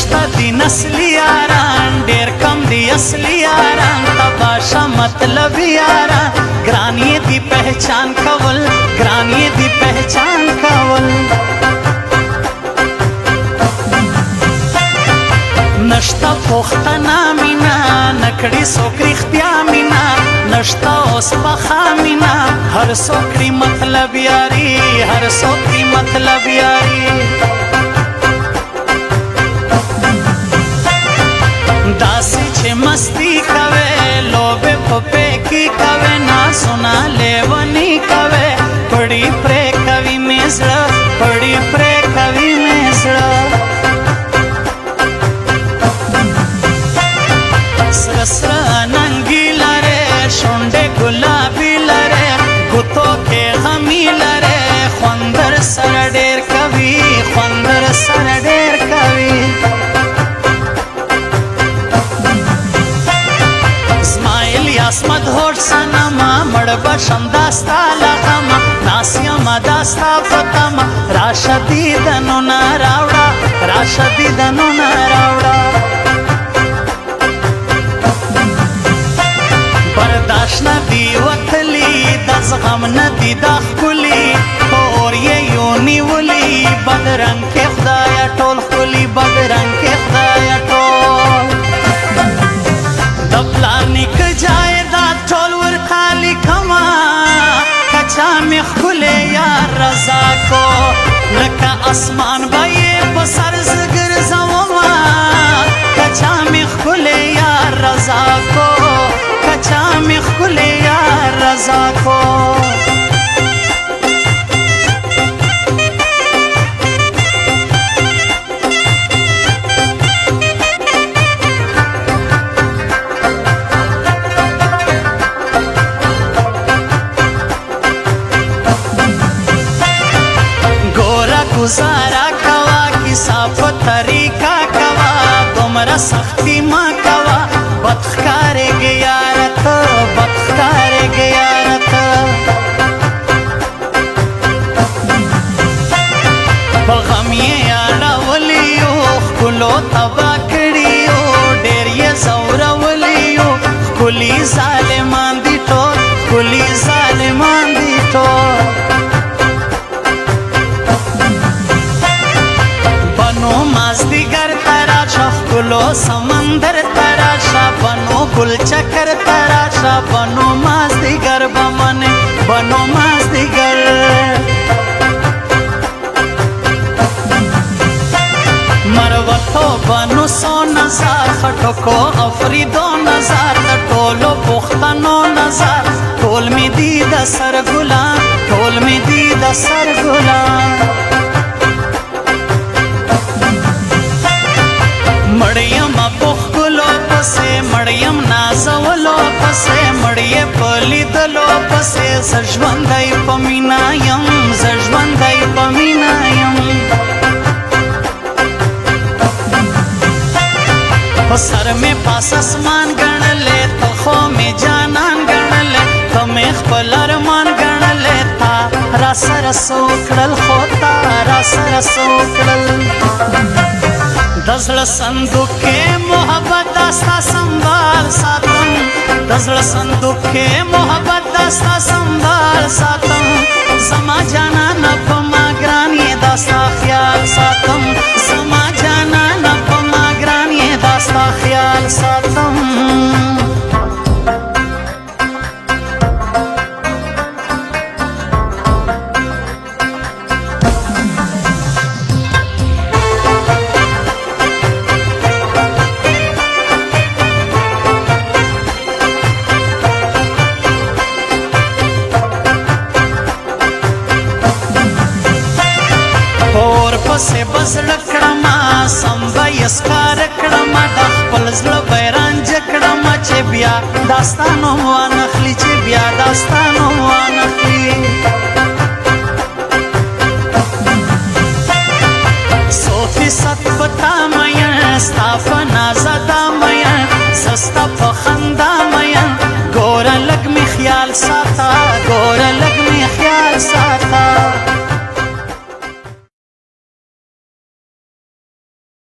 نشته دي نسلي یاران ډېر کم دي اصلي یاران تباشه مطلب یاران ګران یې دي پہچان کول ګران یې دي پہچان کول نشته پوښتنه مینا نکړي څوک رښتیا مینا نشته اوس پخه مینا هر څوک کړي مطلب یاري هر څوک کړي مطلب یاري داسې چې مستی کوي لوبې پپې کې کوي ناسونه لیونی کوي پړی پرې کوي مې زړه پړی پرې کوي مې زړه سره سره ننګي لرې شونډې ګلابي لرې ګوتو کې غمي لرې خوندر سره ډېر کوي خوندر سره ډېر کوي اسمت هوټ سنما مړ بشم داستا لغما ناسیم داستا فتما راشدی دنو نا راوړه راشدی دنو نا راوړه برداشت ندی وتلی د زغم ندی د ښکلي اور یې یو نیولي بدرنګ کې خدایه ټول ښکلي بدرنګ کې خدایه ټول د پلار نیکه جایداد ټول ورته لیکمه کچا مې ښکلی یار رضا کو لکه اسمان به یې په سر زه ګرځومه کچا مې ښکلی یار رضا کو کچا مې ښکلی یار رضا کو گزارا کوا کسا په طریقہ کوا دومره سختی ما کوا بدخکارېږي یاره ته بدخکارېږي یاره ته په غم یې اړولی یو ښکلو تباه کړي یو ډېر یې ځورولی یو ښکلي ظالمان دي ټول ښکلي ظالمان دي ټول مازدیګر تراشه ښکلو سمندر تراشه بنو ګل چکر تراشه بنو مازدیګر بمنې بنو مازدیګر مروتو بنو سو نظر خټکو افریدو نظر د ټولو پښتنو نظر ټول مې دي د سر ګلان ټول مې دي د سر ګلان مړیم په ښکلو پسې مړیم نازولو پسې مړیې په لیدلو پسې زه ژوندی په مینا یم زه ژوندی په مینا یم په سر مې پاس اسمان ګڼلې ته خو مې جانان ګڼلې ته مې خپل ارمان ګڼلې تا را سره څه وکړل خو تا را سره څه وکړل د زړه صندوق کې محبت داستا سنبال ساتم د زړه صندوق کې محبت داستا سنبال ساتم زما جانانه په ما ګران یې داستا خیال ساتم زما جانانه په ما ګران یې داستا خیال ساتم پسې بزړه کړمه سم به یې ښکاره کړمه د خپل زړه بیرانج کړمه چې بیا داستان وانخلي چې بیا داستان وانخلي